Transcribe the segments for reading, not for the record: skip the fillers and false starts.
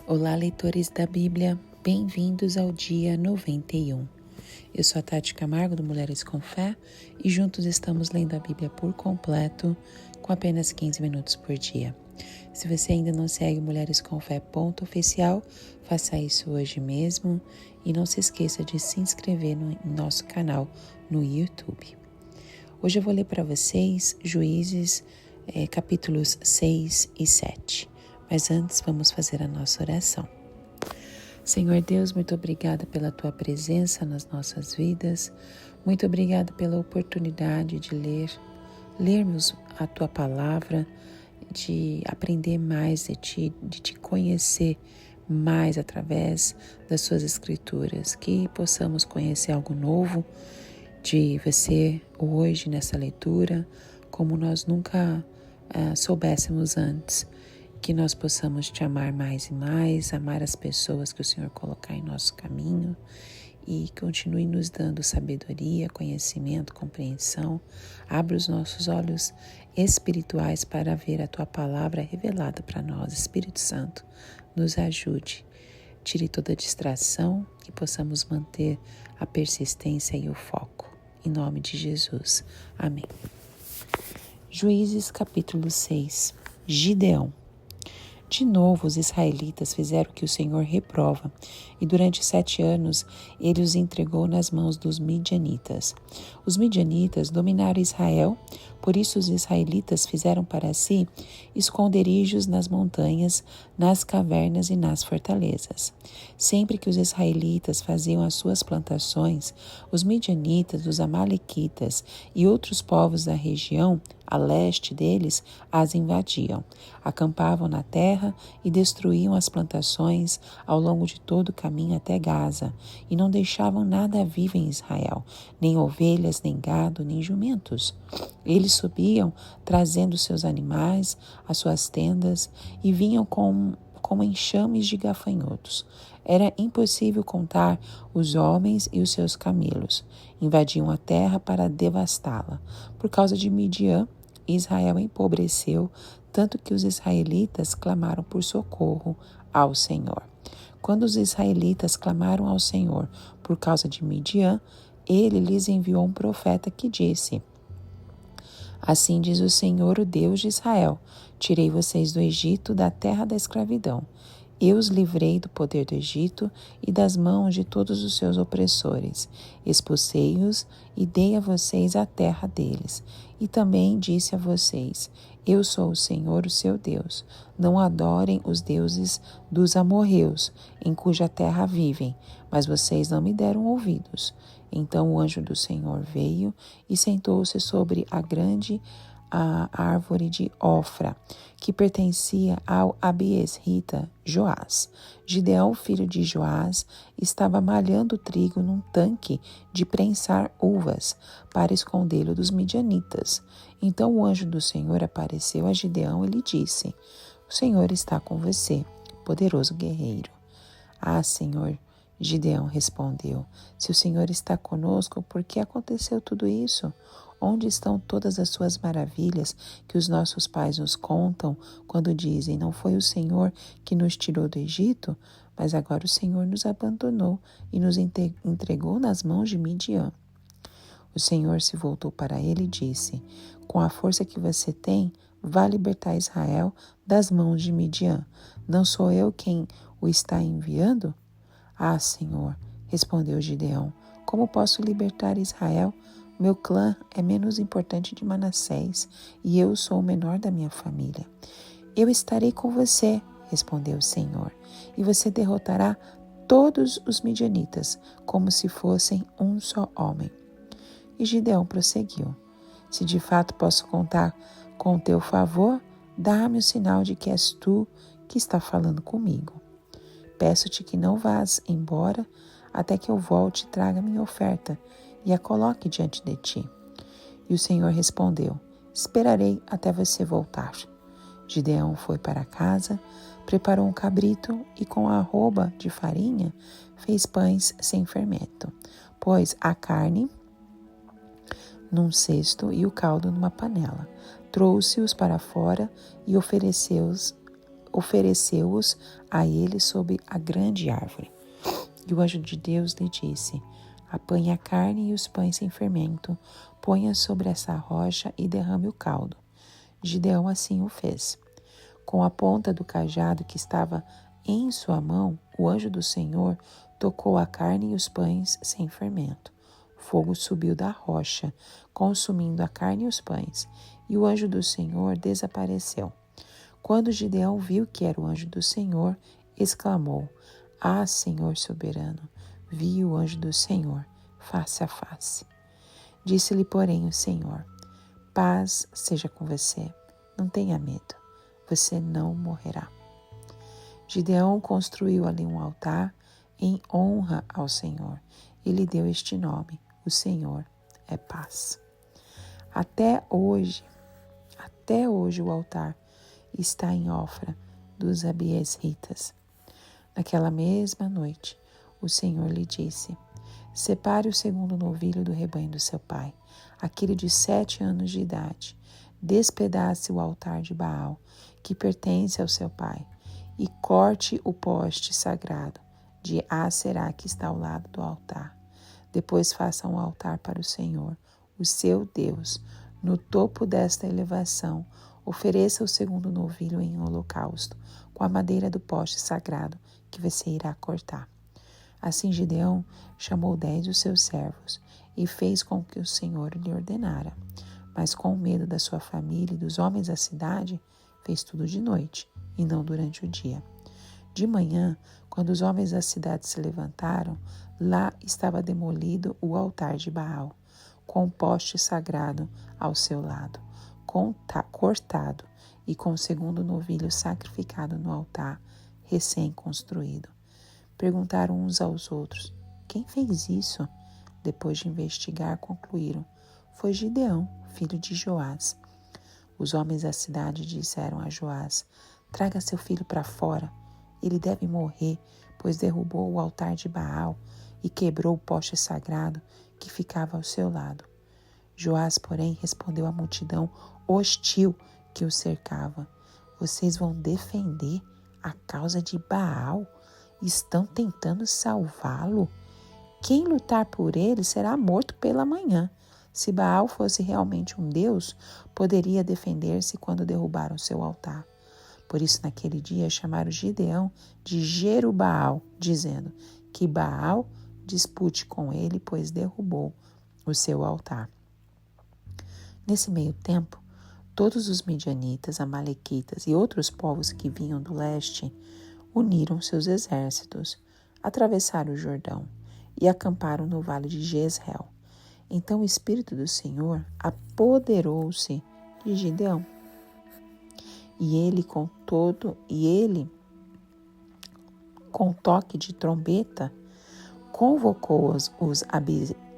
Olá, leitores da Bíblia, bem-vindos ao dia 91. Eu sou a Tati Camargo, do Mulheres com Fé, e juntos estamos lendo a Bíblia por completo, com apenas 15 minutos por dia. Se você ainda não segue Mulheres com Fé @oficial, faça isso hoje mesmo e não se esqueça de se inscrever no nosso canal no YouTube. Hoje eu vou ler para vocês Juízes, capítulos 6 e 7. Mas antes, vamos fazer a nossa oração. Senhor Deus, muito obrigada pela Tua presença nas nossas vidas. Muito obrigada pela oportunidade de lermos a Tua palavra, de aprender mais de Ti, de Te conhecer mais através das Suas Escrituras. Que possamos conhecer algo novo de você hoje nessa leitura, como nós nunca soubéssemos antes. Que nós possamos Te amar mais e mais, amar as pessoas que o Senhor colocar em nosso caminho e continue nos dando sabedoria, conhecimento, compreensão. Abra os nossos olhos espirituais para ver a Tua palavra revelada para nós. Espírito Santo, nos ajude. Tire toda distração e possamos manter a persistência e o foco. Em nome de Jesus. Amém. Juízes capítulo 6. Gideão. De novo os israelitas fizeram o que o Senhor reprova, e durante 7 anos ele os entregou nas mãos dos midianitas. Os midianitas dominaram Israel, por isso os israelitas fizeram para si esconderijos nas montanhas, nas cavernas e nas fortalezas. Sempre que os israelitas faziam as suas plantações, os midianitas, os amalequitas e outros povos da região a leste deles as invadiam, acampavam na terra e destruíam as plantações ao longo de todo o caminho até Gaza, e não deixavam nada vivo em Israel, nem ovelhas, nem gado, nem jumentos. Eles subiam trazendo seus animais, as suas tendas, e vinham como enxames de gafanhotos. Era impossível contar os homens e os seus camelos. Invadiam a terra para devastá-la. Por causa de Midian, Israel empobreceu, tanto que os israelitas clamaram por socorro ao Senhor. Quando os israelitas clamaram ao Senhor por causa de Midian, ele lhes enviou um profeta que disse: Assim diz o Senhor, o Deus de Israel: Tirei vocês do Egito, da terra da escravidão. Eu os livrei do poder do Egito e das mãos de todos os seus opressores. Expulsei-os e dei a vocês a terra deles. E também disse a vocês: Eu sou o Senhor, o seu Deus. Não adorem os deuses dos amorreus, em cuja terra vivem, mas vocês não me deram ouvidos. Então o anjo do Senhor veio e sentou-se sobre a árvore de Ofra, que pertencia ao abiesrita Joás. Gideão, filho de Joás, estava malhando trigo num tanque de prensar uvas para escondê-lo dos midianitas. Então o anjo do Senhor apareceu a Gideão e lhe disse: O Senhor está com você, poderoso guerreiro. Ah, Senhor, Gideão respondeu: Se o Senhor está conosco, por que aconteceu tudo isso? Onde estão todas as suas maravilhas que os nossos pais nos contam quando dizem: Não foi o Senhor que nos tirou do Egito? Mas agora o Senhor nos abandonou e nos entregou nas mãos de Midian. O Senhor se voltou para ele e disse: Com a força que você tem, vá libertar Israel das mãos de Midian. Não sou eu quem o está enviando? Ah, Senhor, respondeu Gideão, como posso libertar Israel? Meu clã é menos importante de Manassés e eu sou o menor da minha família. Eu estarei com você, respondeu o Senhor, e você derrotará todos os midianitas, como se fossem um só homem. E Gideão prosseguiu: Se de fato posso contar com o teu favor, dá-me o sinal de que és tu que está falando comigo. Peço-te que não vás embora até que eu volte e traga minha oferta e a coloque diante de ti. E o Senhor respondeu: Esperarei até você voltar. Gideão foi para casa, preparou um cabrito e com a arroba de farinha fez pães sem fermento. Pôs a carne num cesto e o caldo numa panela. Trouxe-os para fora e ofereceu-os a ele sob a grande árvore. E o anjo de Deus lhe disse: apanhe a carne e os pães sem fermento, ponha sobre essa rocha e derrame o caldo. Gideão assim o fez. Com a ponta do cajado que estava em sua mão, o anjo do Senhor tocou a carne e os pães sem fermento. Fogo subiu da rocha, consumindo a carne e os pães, e o anjo do Senhor desapareceu. Quando Gideão viu que era o anjo do Senhor, exclamou: Ah, Senhor soberano, vi o anjo do Senhor face a face. Disse-lhe, porém, o Senhor: paz seja com você, não tenha medo, você não morrerá. Gideão construiu ali um altar em honra ao Senhor e lhe deu este nome: o Senhor é paz. Até hoje o altar está em Ofra dos Abiesritas. Naquela mesma noite, o Senhor lhe disse: separe o segundo novilho do rebanho do seu pai, aquele de 7 anos de idade. Despedace o altar de Baal, que pertence ao seu pai, e corte o poste sagrado de Aserá que está ao lado do altar. Depois faça um altar para o Senhor, o seu Deus. No topo desta elevação, ofereça o segundo novilho em holocausto, com a madeira do poste sagrado que você irá cortar. Assim Gideão chamou 10 dos seus servos e fez com que o Senhor lhe ordenara. Mas com medo da sua família e dos homens da cidade, fez tudo de noite e não durante o dia. De manhã, quando os homens da cidade se levantaram, lá estava demolido o altar de Baal, com o poste sagrado ao seu lado, cortado, e com o segundo novilho sacrificado no altar, recém-construído. Perguntaram uns aos outros: quem fez isso? Depois de investigar, concluíram: foi Gideão, filho de Joás. Os homens da cidade disseram a Joás: traga seu filho para fora. Ele deve morrer, pois derrubou o altar de Baal e quebrou o poste sagrado que ficava ao seu lado. Joás, porém, respondeu à multidão hostil que o cercava: vocês vão defender a causa de Baal? Estão tentando salvá-lo? Quem lutar por ele será morto pela manhã. Se Baal fosse realmente um deus, poderia defender-se quando derrubaram seu altar. Por isso, naquele dia, chamaram Gideão de Jerubaal, dizendo: que Baal dispute com ele, pois derrubou o seu altar. Nesse meio tempo, todos os midianitas, amalequitas e outros povos que vinham do leste uniram seus exércitos, atravessaram o Jordão e acamparam no vale de Jezreel. Então o Espírito do Senhor apoderou-se de Gideão. E ele, com toque de trombeta, convocou os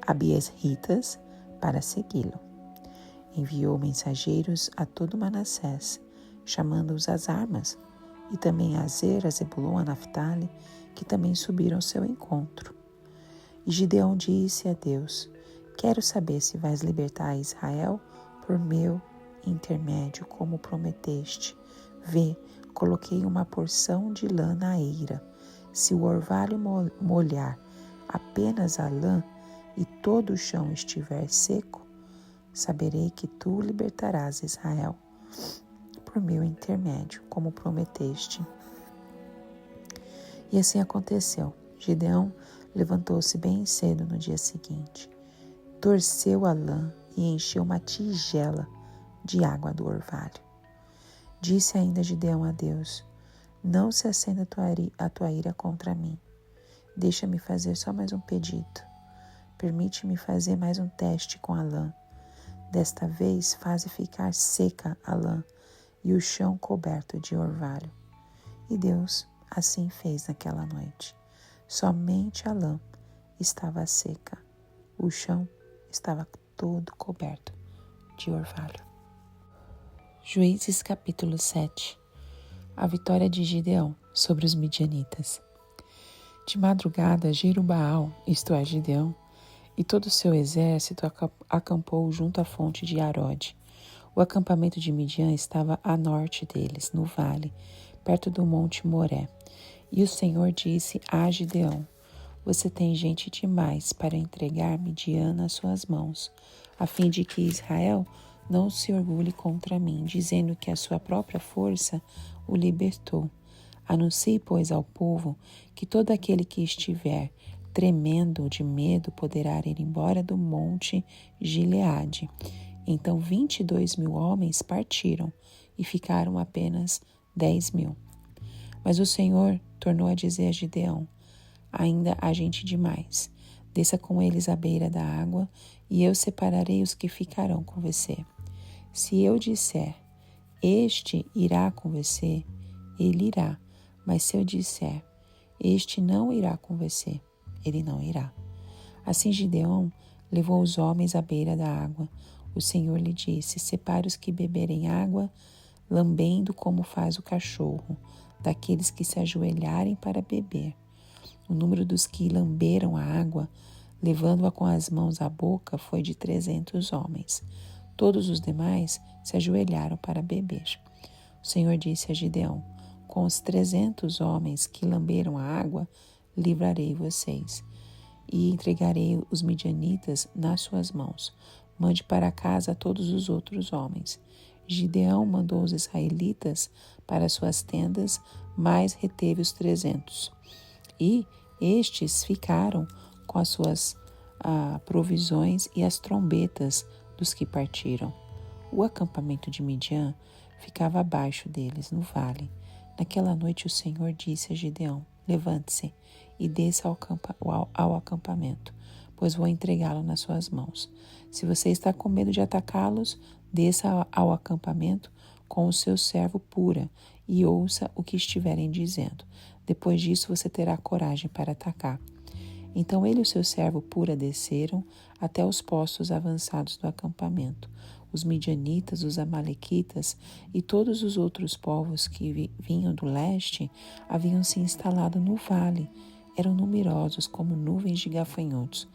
abiesritas para segui-lo. Enviou mensageiros a todo Manassés, chamando-os às armas, e também a Azer, a Zebulon, a Naftali, que também subiram ao seu encontro. E Gideão disse a Deus: quero saber se vais libertar Israel por meu intermédio, como prometeste. Vê, coloquei uma porção de lã na eira. Se o orvalho molhar apenas a lã e todo o chão estiver seco, saberei que tu libertarás Israel por meu intermédio, como prometeste. E assim aconteceu. Gideão levantou-se bem cedo no dia seguinte, torceu a lã e encheu uma tigela de água do orvalho. Disse ainda Gideão a Deus: não se acenda a tua ira contra mim. Deixa-me fazer só mais um pedido. Permite-me fazer mais um teste com a lã. Desta vez, faze ficar seca a lã e o chão coberto de orvalho. E Deus assim fez naquela noite. Somente a lã estava seca. O chão estava todo coberto de orvalho. Juízes capítulo 7. A vitória de Gideão sobre os midianitas. De madrugada, Jerubaal, isto é, Gideão, e todo o seu exército acampou junto à fonte de Arode. O acampamento de Midian estava a norte deles, no vale, perto do monte Moré. E o Senhor disse a Gideão: Você tem gente demais para entregar Midian nas suas mãos, a fim de que Israel não se orgulhe contra mim, dizendo que a sua própria força o libertou. Anuncie, pois, ao povo que todo aquele que estiver tremendo de medo poderá ir embora do monte Gileade. Então 22.000 homens partiram e ficaram apenas 10.000. Mas o Senhor tornou a dizer a Gideão: Ainda há gente demais. Desça com eles à beira da água, e eu separarei os que ficarão com você. Se eu disser, este irá com você, ele irá. Mas se eu disser, este não irá com você, ele não irá. Assim Gideão levou os homens à beira da água. O Senhor lhe disse: Separe os que beberem água, lambendo como faz o cachorro, daqueles que se ajoelharem para beber. O número dos que lamberam a água, levando-a com as mãos à boca, foi de 300 homens. Todos os demais se ajoelharam para beber. O Senhor disse a Gideão: Com os 300 homens que lamberam a água, livrarei vocês, e entregarei os midianitas nas suas mãos. Mande para casa todos os outros homens. Gideão mandou os israelitas para suas tendas, mas reteve os 300. E estes ficaram com as suas provisões e as trombetas dos que partiram. O acampamento de Midian ficava abaixo deles, no vale. Naquela noite o Senhor disse a Gideão: Levante-se e desça ao acampamento, pois vou entregá-lo nas suas mãos. Se você está com medo de atacá-los, desça ao acampamento com o seu servo Pura e ouça o que estiverem dizendo. Depois disso você terá coragem para atacar. Então ele e o seu servo Pura desceram até os postos avançados do acampamento. Os midianitas, os amalequitas e todos os outros povos que vinham do leste haviam se instalado no vale. Eram numerosos como nuvens de gafanhotos.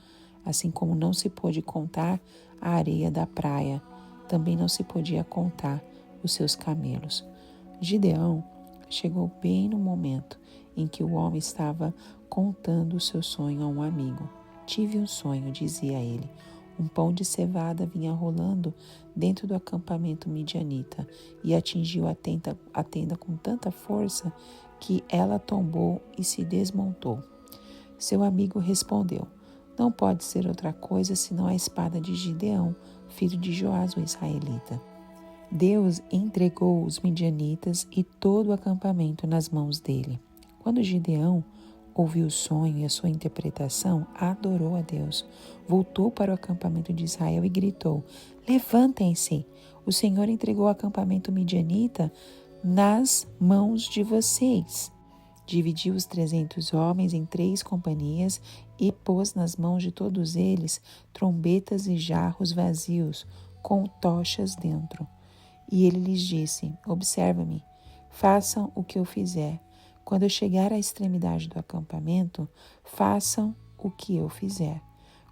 Assim como não se pôde contar a areia da praia, também não se podia contar os seus camelos. Gideão chegou bem no momento em que o homem estava contando o seu sonho a um amigo. Tive um sonho, dizia ele. Um pão de cevada vinha rolando dentro do acampamento midianita e atingiu a tenda com tanta força que ela tombou e se desmontou. Seu amigo respondeu: Não pode ser outra coisa senão a espada de Gideão, filho de Joás, o israelita. Deus entregou os midianitas e todo o acampamento nas mãos dele. Quando Gideão ouviu o sonho e a sua interpretação, adorou a Deus. Voltou para o acampamento de Israel e gritou: Levantem-se! O Senhor entregou o acampamento midianita nas mãos de vocês. Dividiu os 300 homens em 3 companhias e pôs nas mãos de todos eles trombetas e jarros vazios, com tochas dentro. E ele lhes disse: Observa-me, façam o que eu fizer. Quando eu chegar à extremidade do acampamento, façam o que eu fizer.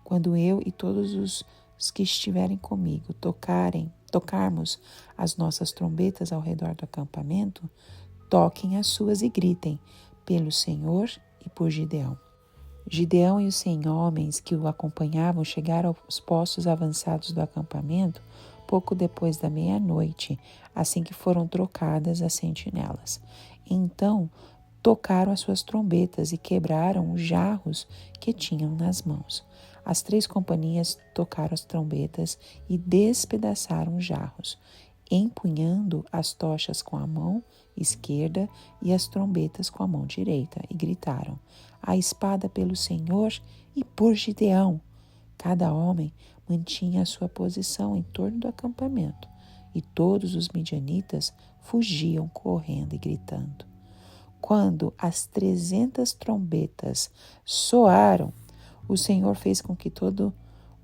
Quando eu e todos os que estiverem comigo tocarmos as nossas trombetas ao redor do acampamento, toquem as suas e gritem: pelo Senhor e por Gideão. Gideão e os 100 homens que o acompanhavam chegaram aos postos avançados do acampamento pouco depois da meia-noite, assim que foram trocadas as sentinelas. Então tocaram as suas trombetas e quebraram os jarros que tinham nas mãos. As 3 companhias tocaram as trombetas e despedaçaram os jarros, empunhando as tochas com a mão esquerda e as trombetas com a mão direita, e gritaram: A espada pelo Senhor e por Gideão! Cada homem mantinha a sua posição em torno do acampamento, e todos os midianitas fugiam correndo e gritando. Quando as 300 trombetas soaram, o Senhor fez com que todo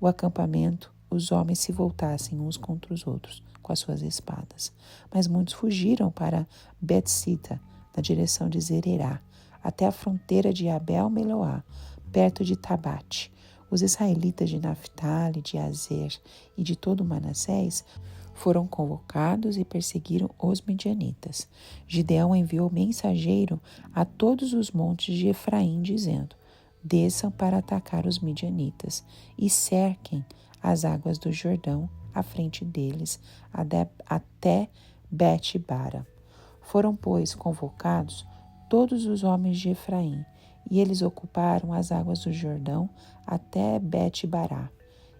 o acampamento, os homens se voltassem uns contra os outros com as suas espadas. Mas muitos fugiram para Betsita, na direção de Zererá, até a fronteira de Abel-Meloá, perto de Tabate. Os israelitas de Naphtali, de Azer e de todo Manassés foram convocados e perseguiram os midianitas. Gideão enviou mensageiro a todos os montes de Efraim, dizendo: desçam para atacar os midianitas e cerquem as águas do Jordão à frente deles até Bet-bara. Foram, pois, convocados todos os homens de Efraim, e eles ocuparam as águas do Jordão até Bet-bará.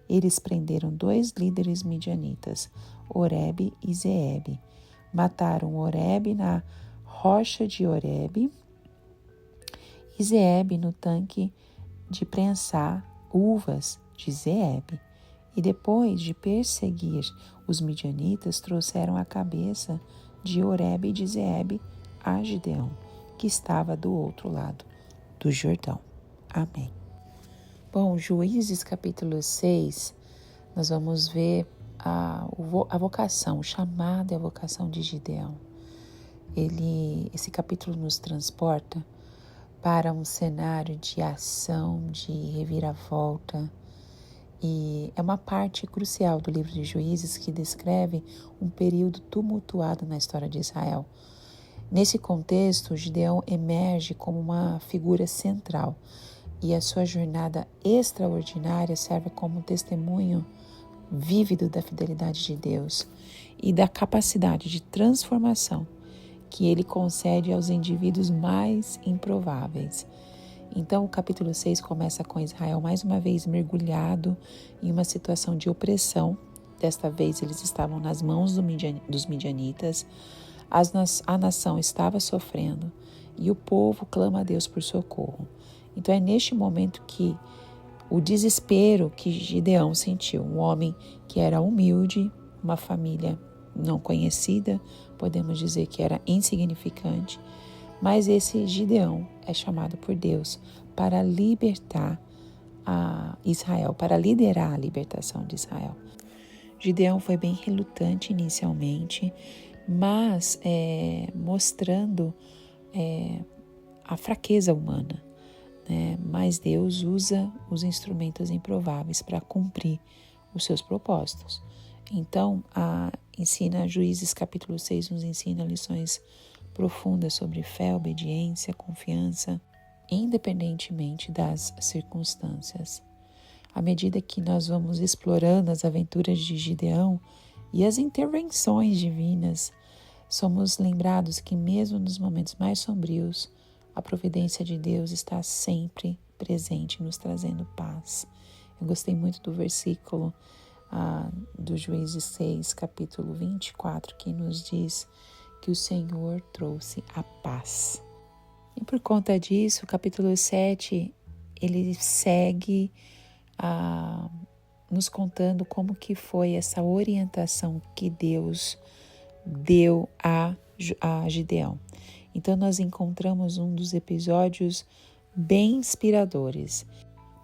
Eles prenderam 2 líderes midianitas, Oreb e Zeeb. Mataram Oreb na rocha de Oreb e Zeeb no tanque de prensar uvas de Zeeb. E depois de perseguir os midianitas, trouxeram a cabeça de Oreb e de Zeeb a Gideão, que estava do outro lado do Jordão. Amém. Bom, Juízes capítulo 6, nós vamos ver a vocação, o chamado e a vocação de Gideão. Esse capítulo nos transporta para um cenário de ação, de reviravolta, e é uma parte crucial do livro de Juízes que descreve um período tumultuado na história de Israel. Nesse contexto, Gideão emerge como uma figura central e a sua jornada extraordinária serve como testemunho vívido da fidelidade de Deus e da capacidade de transformação que ele concede aos indivíduos mais improváveis. Então, o capítulo 6 começa com Israel mais uma vez mergulhado em uma situação de opressão. Desta vez, eles estavam nas mãos dos midianitas. A nação estava sofrendo e o povo clama a Deus por socorro. Então, é neste momento que o desespero que Gideão sentiu, um homem que era humilde, uma família não conhecida, podemos dizer que era insignificante, mas esse Gideão é chamado por Deus para libertar a Israel, para liderar a libertação de Israel. Gideão foi bem relutante inicialmente, mas mostrando a fraqueza humana, né? Mas Deus usa os instrumentos improváveis para cumprir os seus propósitos. Então, Juízes capítulo 6 nos ensina lições profundas sobre fé, obediência, confiança, independentemente das circunstâncias. À medida que nós vamos explorando as aventuras de Gideão e as intervenções divinas, somos lembrados que mesmo nos momentos mais sombrios, a providência de Deus está sempre presente, nos trazendo paz. Eu gostei muito do versículo do Juízes 6, capítulo 24, que nos diz que o Senhor trouxe a paz. E por conta disso, o capítulo 7, ele segue nos contando como que foi essa orientação que Deus deu a Gideão. Então nós encontramos um dos episódios bem inspiradores,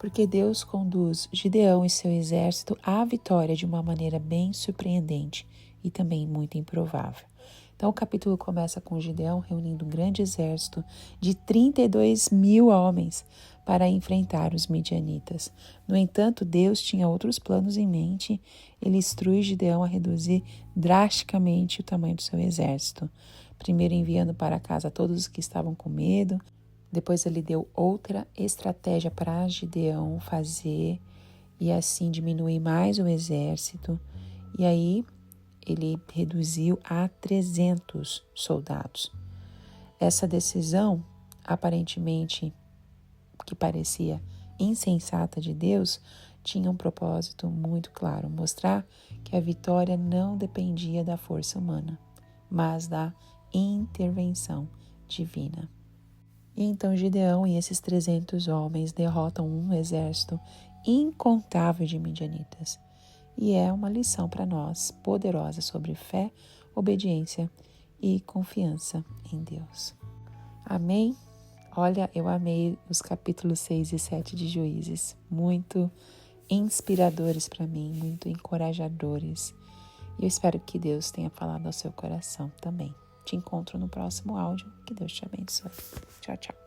porque Deus conduz Gideão e seu exército à vitória de uma maneira bem surpreendente e também muito improvável. Então o capítulo começa com Gideão reunindo um grande exército de 32.000 homens para enfrentar os midianitas. No entanto, Deus tinha outros planos em mente. Ele instrui Gideão a reduzir drasticamente o tamanho do seu exército. Primeiro enviando para casa todos os que estavam com medo. Depois ele deu outra estratégia para Gideão fazer e assim diminuir mais o exército. E aí ele reduziu a 300 soldados. Essa decisão, aparentemente, que parecia insensata de Deus, tinha um propósito muito claro, mostrar que a vitória não dependia da força humana, mas da intervenção divina. E então Gideão e esses 300 homens derrotam um exército incontável de midianitas. E é uma lição para nós, poderosa, sobre fé, obediência e confiança em Deus. Amém? Olha, eu amei os capítulos 6 e 7 de Juízes. Muito inspiradores para mim, muito encorajadores. E eu espero que Deus tenha falado ao seu coração também. Te encontro no próximo áudio. Que Deus te abençoe. Tchau, tchau.